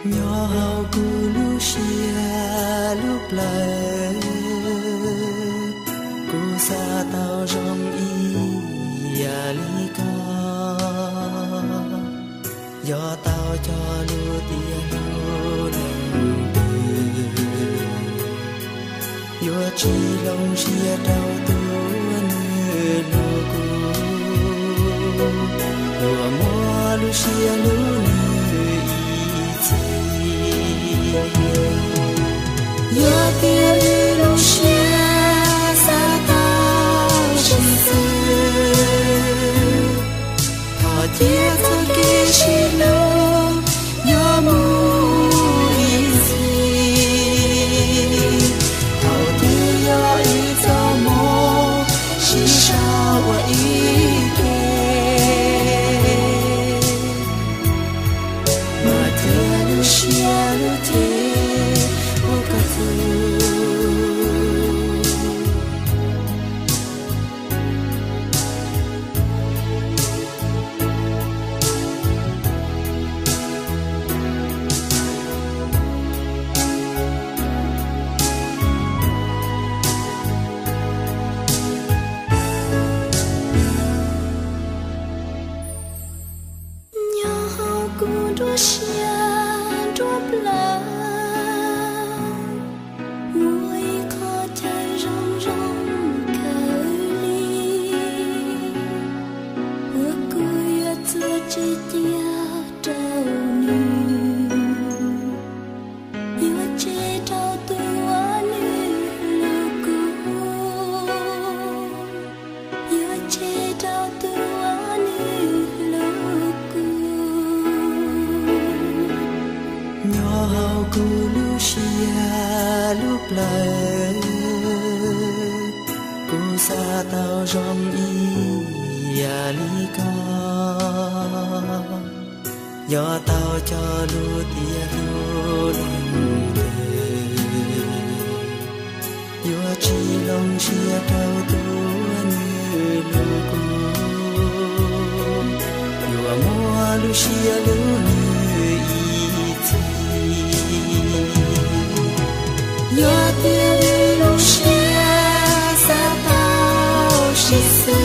nhỏ hao cu lu xia lúc lại cu sa tao rong y ya li ca do tao cho lu tia lu nâng từ yo chi long xia tao tu nư lu cu yo mua lu xia lu nư yo tia lu xia sa tao chân sư thọ tia cho kia chi lu yo mu y thọ tia yo y cho mo chi sao wa y tao rong y ya li ca do tao cho lu tia lu nâng yo chi long xia tao tu nư lu cu yo mua lu xia lu nư y yo tia lu xia sa tao chi sư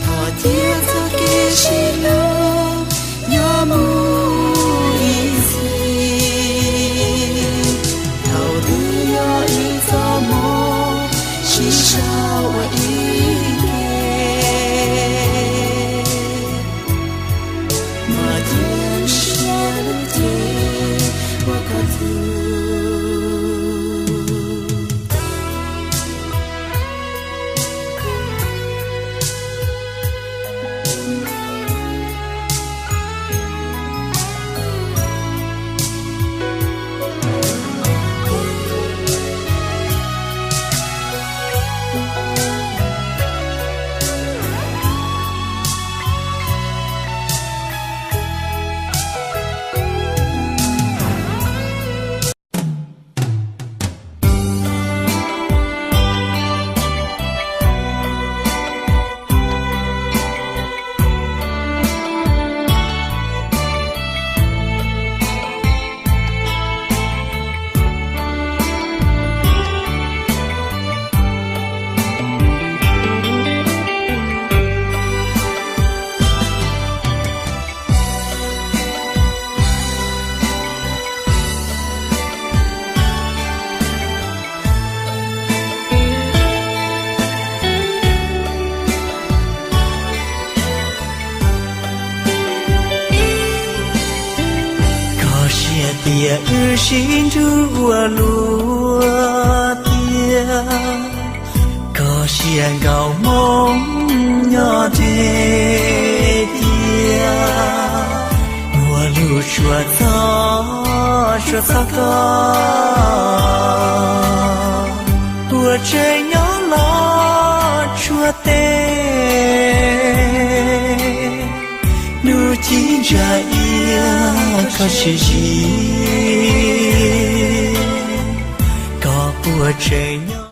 thọ tia cho kia chi lu yo mu y thầu tư yo y cho mo chi sao wa y mà thiên xia lu thế wa ca tu tia ư xin chúa lúa tia có xiên gạo mong nhỏ thế tia mùa lũ chúa ta có của trời nhỏ lo chúa tê nu chỉ ra có gì có của trời nhỏ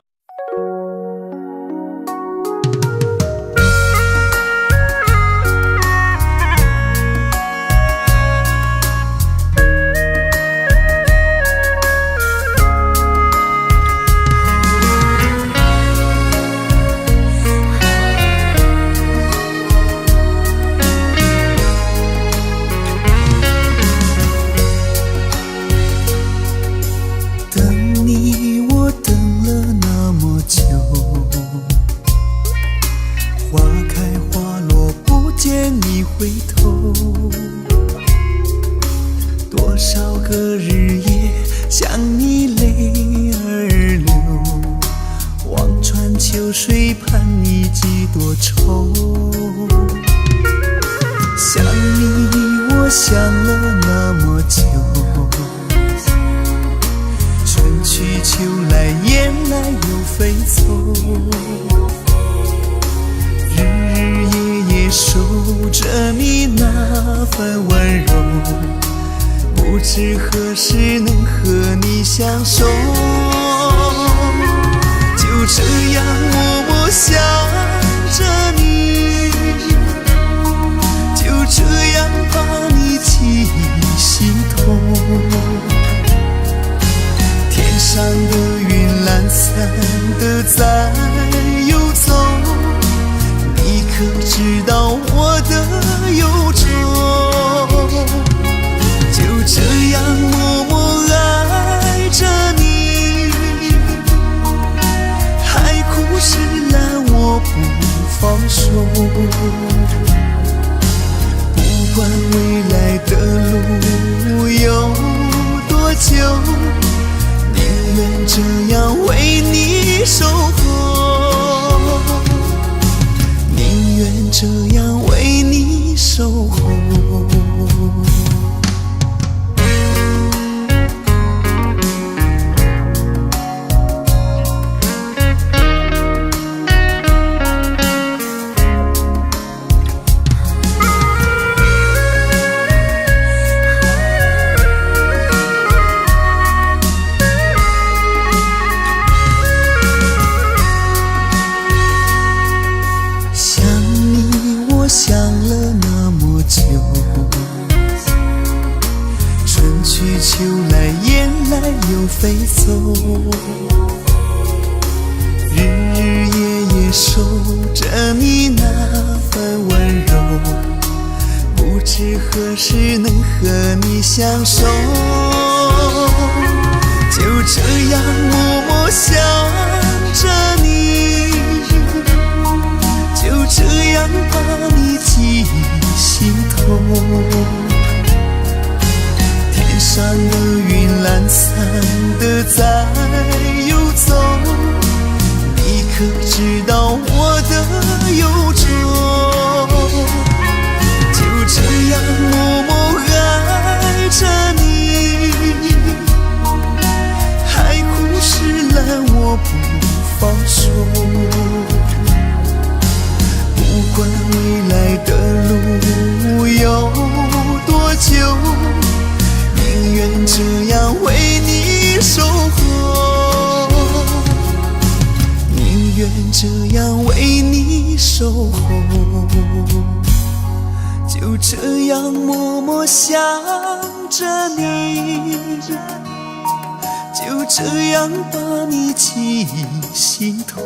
水畔你几多愁。想你我想了那么久，春去秋来雁来又飞走，日日夜夜守着你那份温柔，不知何时能和你相守。就这样默默想着你，就这样把你记心头。天上的云懒散的在游走，你可知道我的忧愁？就这样默默爱着你，海枯石烂我不放手。不管未来的路有多久，宁愿这样为你守候，宁愿这样为你守候。想了那么久，春去秋来雁来又飞走，日日夜夜守着你那份温柔，不知何时能和你相守。就这样默默想着你，就这样把你记心头。天上的云懒散的在游走，你可知道我的忧愁？就这样默默爱着你，海枯石烂我不放手。不管未来的路有多久，宁愿这样为你守候，宁愿这样为你守候。就这样默默想着你，就这样把你记心头。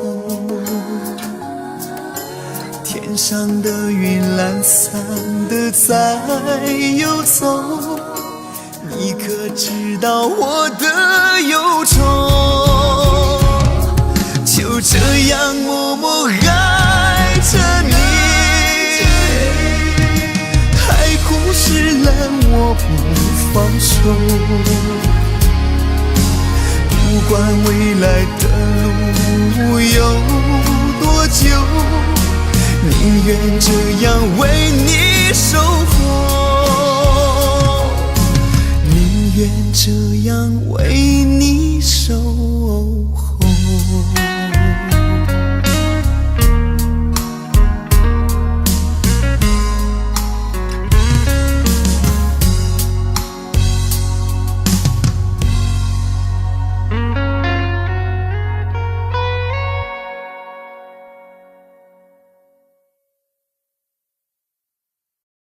天上的云懒散的在游走，你可知道我的忧愁？就这样默默爱着你，海枯石烂我不放手。不管未来的路有多久，宁愿这样为你守候。